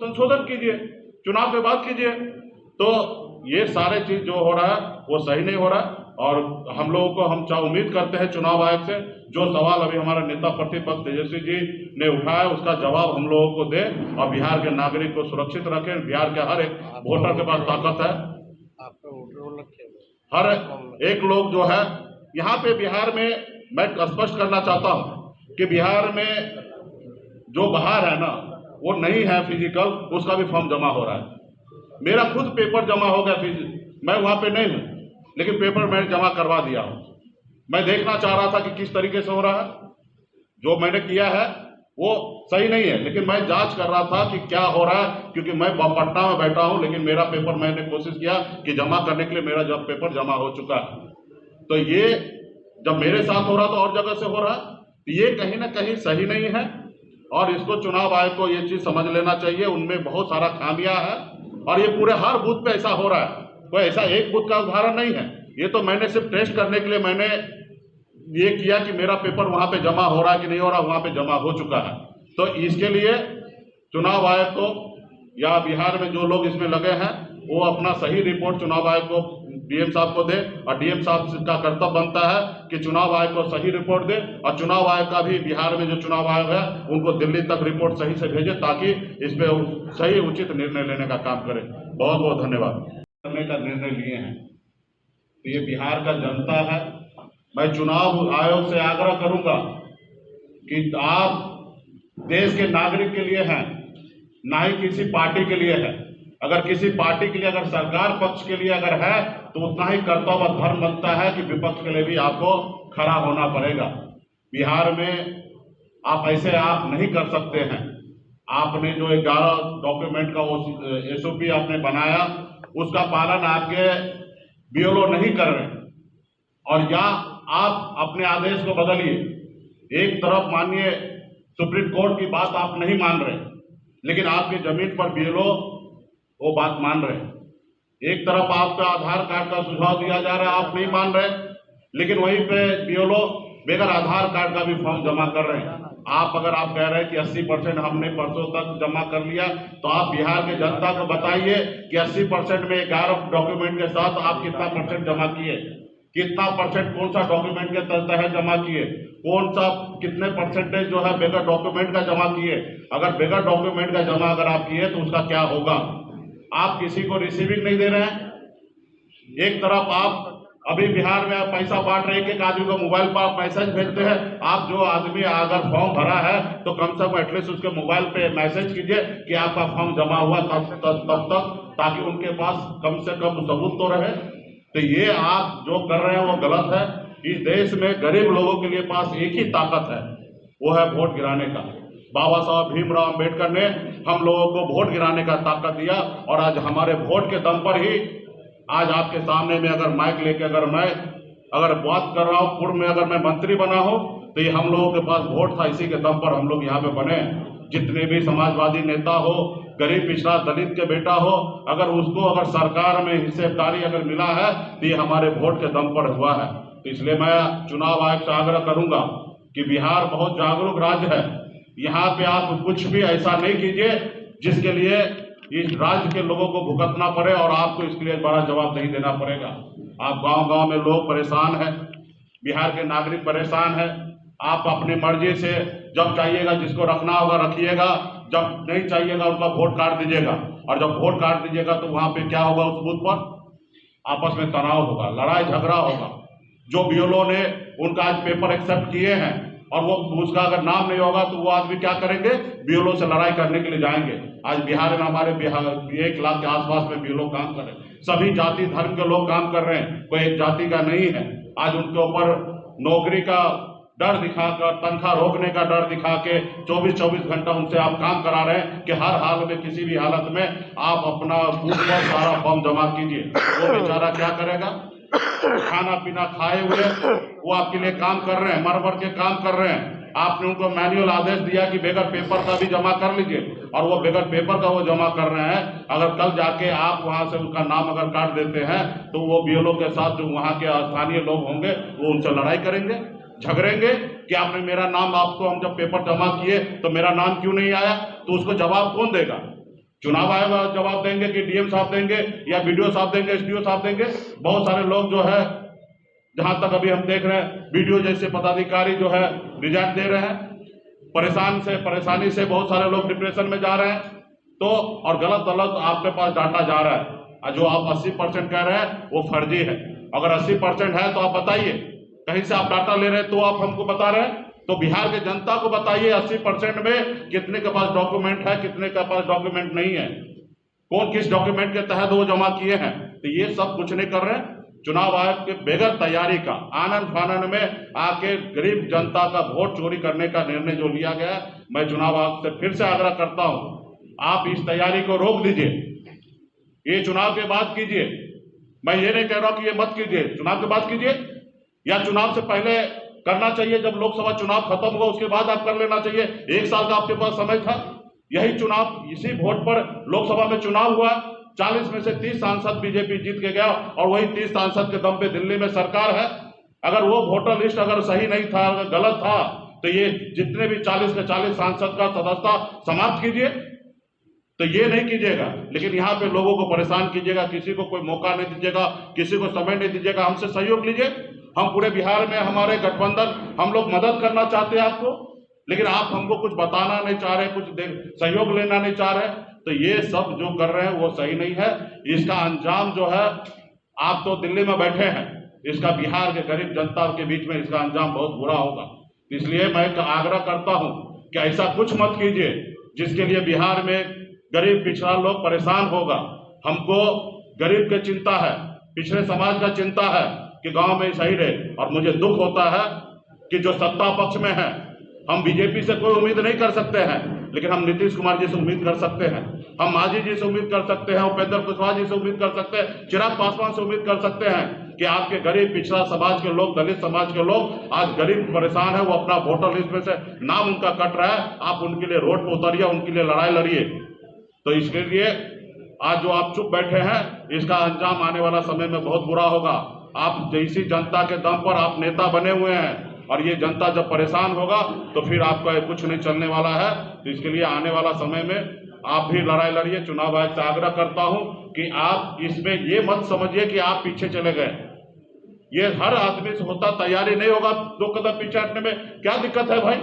संशोधन कीजिए, चुनाव के बाद कीजिए। तो ये सारे चीज जो हो रहा है वो सही नहीं हो रहा है। और हम लोगों को हम उम्मीद करते हैं चुनाव आयोग से जो सवाल अभी हमारा नेता प्रतिपक्ष तेजस्वी जी ने उठाया उसका जवाब हम लोगों को दे और बिहार के नागरिक को सुरक्षित रखें। बिहार के हर एक वोटर के पास ताकत है, हर एक लोग जो है यहाँ पे बिहार में, मैं स्पष्ट करना चाहता हूँ कि बिहार में जो बाहर है ना वो नहीं है फिजिकल, उसका भी फॉर्म जमा हो रहा है। मेरा खुद पेपर जमा हो गया, मैं वहां पे नहीं हूं लेकिन पेपर मैं जमा करवा दिया हूं। मैं देखना चाह रहा था कि किस तरीके से हो रहा है, जो मैंने किया है वो सही नहीं है, लेकिन मैं जांच कर रहा था कि क्या हो रहा है, क्योंकि मैं पटना में बैठा हूं लेकिन मेरा पेपर मैंने कोशिश किया कि जमा करने के लिए, मेरा जब पेपर जमा हो चुका है। तो ये जब मेरे साथ हो रहा तो और जगह से हो रहा है, ये कहीं ना कहीं सही नहीं है और इसको चुनाव आयोग को ये चीज समझ लेना चाहिए। उनमें बहुत सारा खामियां है और ये पूरे हर बूथ पे ऐसा हो रहा है, कोई ऐसा एक बूथ का उदाहरण नहीं है। ये तो मैंने सिर्फ टेस्ट करने के लिए मैंने ये किया कि मेरा पेपर वहां पे जमा हो रहा है कि नहीं हो रहा, वहां पे जमा हो चुका है। तो इसके लिए चुनाव आयोग को या बिहार में जो लोग इसमें लगे हैं वो अपना सही रिपोर्ट चुनाव आयोग को, डीएम साहब को दे और डीएम साहब का कर्तव्य बनता है कि चुनाव आयोग को सही रिपोर्ट दे और चुनाव आयोग का भी बिहार में जो चुनाव आयोग है उनको दिल्ली तक रिपोर्ट सही से भेजे ताकि इस पे सही उचित निर्णय लेने का काम करे। बहुत बहुत धन्यवाद। करने का निर्णय लिए हैं तो ये बिहार का जनता है। मैं चुनाव आयोग से आग्रह करूंगा कि आप देश के नागरिक के लिए हैं, ना ही किसी पार्टी के लिए है। अगर किसी पार्टी के लिए, अगर सरकार पक्ष के लिए अगर है तो उतना ही कर्तव्य धर्म बनता है कि विपक्ष के लिए भी आपको खड़ा होना पड़ेगा। बिहार में आप ऐसे आप नहीं कर सकते हैं। आपने जो 11 डॉक्यूमेंट का वो एसओपी आपने बनाया उसका पालन आपके बीएलओ नहीं कर रहे, और या आप अपने आदेश को बदलिए। एक तरफ माननीय सुप्रीम कोर्ट की बात आप नहीं मान रहे लेकिन आपकी जमीन पर बीएलओ वो बात मान रहे। एक तरफ आपको आधार कार्ड का सुझाव दिया जा रहा है, आप नहीं मान रहे, लेकिन वहीं पे बीएलओ बगैर आधार कार्ड का भी फॉर्म जमा कर रहे हैं। आप अगर आप कह रहे हैं कि 80% हमने परसों तक जमा कर लिया, तो आप बिहार के जनता को बताइए कि 80% में 11 डॉक्यूमेंट के साथ आप कितना परसेंट जमा किए, कितना परसेंट कौन सा डॉक्यूमेंट के तहत जमा किए, कौन सा कितने परसेंटेज जो है बगैर डॉक्यूमेंट का जमा किए। अगर बगैर डॉक्यूमेंट का जमा अगर आप किए तो उसका क्या होगा। आप किसी को रिसीविंग नहीं दे रहे हैं। एक तरफ आप अभी बिहार में आप पैसा बांट रहे हैं, एक आदमी को मोबाइल पर आप मैसेज भेजते हैं। आप जो आदमी अगर फॉर्म भरा है तो कम से कम एटलीस्ट उसके मोबाइल पे मैसेज कीजिए कि आपका फॉर्म जमा हुआ तब तक, ताकि उनके पास कम से कम सबूत तो रहे। तो ये आप जो कर रहे हैं वो गलत है। इस देश में गरीब लोगों के लिए पास एक ही ताकत है, वो है वोट गिराने का। बाबा साहब भीमराव अंबेडकर ने हम लोगों को वोट गिराने का ताकत दिया और आज हमारे वोट के दम पर ही आज आपके सामने में अगर माइक लेके अगर मैं बात कर रहा हूँ, पूर्व में अगर मैं मंत्री बना हूँ तो ये हम लोगों के पास वोट था, इसी के दम पर हम लोग यहाँ पे बने। जितने भी समाजवादी नेता हो, गरीब पिछड़ा दलित के बेटा हो, अगर उसको अगर सरकार में हिस्सेदारी अगर मिला है तो ये हमारे वोट के दम पर हुआ है। तो इसलिए मैं चुनाव आयोग से आग्रह करूंगा कि बिहार बहुत जागरूक राज्य है। यहाँ पे आप कुछ भी ऐसा नहीं कीजिए जिसके लिए इस राज्य के लोगों को भुगतना पड़े और आपको इसके लिए बड़ा जवाब नहीं देना पड़ेगा। आप गांव-गांव में लोग परेशान हैं, बिहार के नागरिक परेशान हैं। आप अपनी मर्जी से जब चाहिएगा जिसको रखना होगा रखिएगा, जब नहीं चाहिएगा उनका वोट काट दीजिएगा। और जब वोट काट दीजिएगा तो वहां पे क्या होगा, उस बूथ पर आपस में तनाव होगा, लड़ाई झगड़ा होगा। जो बीएलओ ने उनका आज पेपर एक्सेप्ट किए हैं और वो उसका अगर नाम नहीं होगा तो वो आदमी क्या करेंगे, बीएलओ से लड़ाई करने के लिए जाएंगे। आज बिहार में हमारे 1 लाख के आसपास में बीएलओ काम कर रहे हैं, सभी जाति धर्म के लोग काम कर रहे हैं, कोई एक जाति का नहीं है। आज उनके ऊपर नौकरी का डर दिखाकर, तनख्वाह रोकने का डर दिखा के 24-24 घंटा उनसे आप काम करा रहे हैं कि हर हाल में किसी भी हालत में आप अपना बूथ पर सारा फॉर्म जमा कीजिए। वो बेचारा क्या करेगा, खाना पीना खाए हुए वो आपके लिए काम कर रहे हैं, मर मर के काम कर रहे हैं। आपने उनको मैनुअल आदेश दिया कि बगैर पेपर का भी जमा कर लीजिए और वो बगैर पेपर का वो जमा कर रहे हैं। अगर कल जाके आप वहां से उनका नाम अगर काट देते हैं तो वो बीएलओ के साथ जो वहां के स्थानीय लोग होंगे वो उनसे लड़ाई करेंगे, झगड़ेंगे कि आपने मेरा नाम, आपको हम जब पेपर जमा किए तो मेरा नाम क्यों नहीं आया, तो उसको जवाब कौन देगा। चुनाव आयोग जवाब देंगे कि डीएम साहब देंगे या बीडीओ साहब देंगे, एसडीओ साहब देंगे। बहुत सारे लोग जो है, जहां तक अभी हम देख रहे हैं, बीडीओ जैसे पदाधिकारी जो है रिजाइन दे रहे हैं। परेशानी से बहुत सारे लोग डिप्रेशन में जा रहे हैं। तो और गलत आपके पास डाटा जा रहा है। जो आप 80% कह रहे हैं वो फर्जी है। अगर 80% है तो आप बताइए, कहीं से आप डाटा ले रहे हैं तो आप हमको बता रहे हैं। तो बिहार के जनता को बताइए 80% में कितने के पास डॉक्यूमेंट है, कितने के पास डॉक्यूमेंट नहीं है, कौन किस डॉक्यूमेंट के तहत वो जमा किए हैं। तो ये सब कुछ नहीं कर रहे हैं। चुनाव आयोग के बगैर तैयारी का आनंद फानंद में आके गरीब जनता का वोट चोरी करने का निर्णय जो लिया गया, मैं चुनाव आयोग से फिर से आग्रह करता हूं, आप इस तैयारी को रोक दीजिए। ये चुनाव के बाद कीजिए। मैं ये नहीं कह रहा हूं कि ये मत कीजिए, चुनाव के बाद कीजिए या चुनाव से पहले करना चाहिए। जब लोकसभा चुनाव खत्म होगा उसके बाद आप कर लेना चाहिए। 1 साल का आपके पास समय था। यही चुनाव, इसी वोट पर लोकसभा में चुनाव हुआ। 40 में से 30 सांसद बीजेपी जीत के गया और वही 30 सांसद के दम पे दिल्ली में सरकार है। अगर वो वोटर लिस्ट अगर सही नहीं था, अगर गलत था, तो ये जितने भी 40 के 40 सांसद का सदस्यता समाप्त कीजिए। तो ये नहीं कीजिएगा, लेकिन यहाँ पे लोगों को परेशान कीजिएगा, किसी को कोई मौका नहीं दीजिएगा, किसी को समय नहीं दीजिएगा। हमसे सहयोग लीजिए। हम पूरे बिहार में, हमारे गठबंधन, हम लोग मदद करना चाहते हैं आपको, लेकिन आप हमको कुछ बताना नहीं चाह रहे, कुछ सहयोग लेना नहीं चाह रहे। तो ये सब जो कर रहे हैं वो सही नहीं है। इसका अंजाम जो है, आप तो दिल्ली में बैठे हैं, इसका बिहार के गरीब जनता के बीच में इसका अंजाम बहुत बुरा होगा। इसलिए मैं आग्रह करता हूं कि ऐसा कुछ मत कीजिए जिसके लिए बिहार में गरीब पिछड़ा लोग परेशान होगा। हमको गरीब की चिंता है, पिछड़े समाज का चिंता है कि गांव में सही रहे। और मुझे दुख होता है कि जो सत्ता पक्ष में है, हम बीजेपी से कोई उम्मीद नहीं कर सकते हैं, लेकिन हम नीतीश कुमार जी से उम्मीद कर सकते हैं, हम मांझी जी से उम्मीद कर सकते हैं, उपेंद्र कुशवाहा जी से उम्मीद कर सकते हैं, चिराग पासवान से उम्मीद कर सकते हैं कि आपके गरीब पिछड़ा समाज के लोग, दलित समाज के लोग आज गरीब परेशान है, वो अपना वोटर लिस्ट में से नाम उनका कट रहा है, आप उनके लिए रोड पर उतरिए, उनके लिए लड़ाई लड़िए। तो इसके लिए आज जो आप चुप बैठे हैं, इसका अंजाम आने वाला समय में बहुत बुरा होगा। आप जैसी जनता के दम पर आप नेता बने हुए हैं, और ये जनता जब परेशान होगा तो फिर आपका कुछ नहीं चलने वाला है। तो इसके लिए आने वाला समय में आप भी लड़ाई लड़िए। चुनाव आयोग से आग्रह करता हूं कि आप इसमें ये मत समझिए कि आप पीछे चले गए। ये हर आदमी से होता, तैयारी नहीं होगा 2 कदम पीछे हटने में क्या दिक्कत है भाई।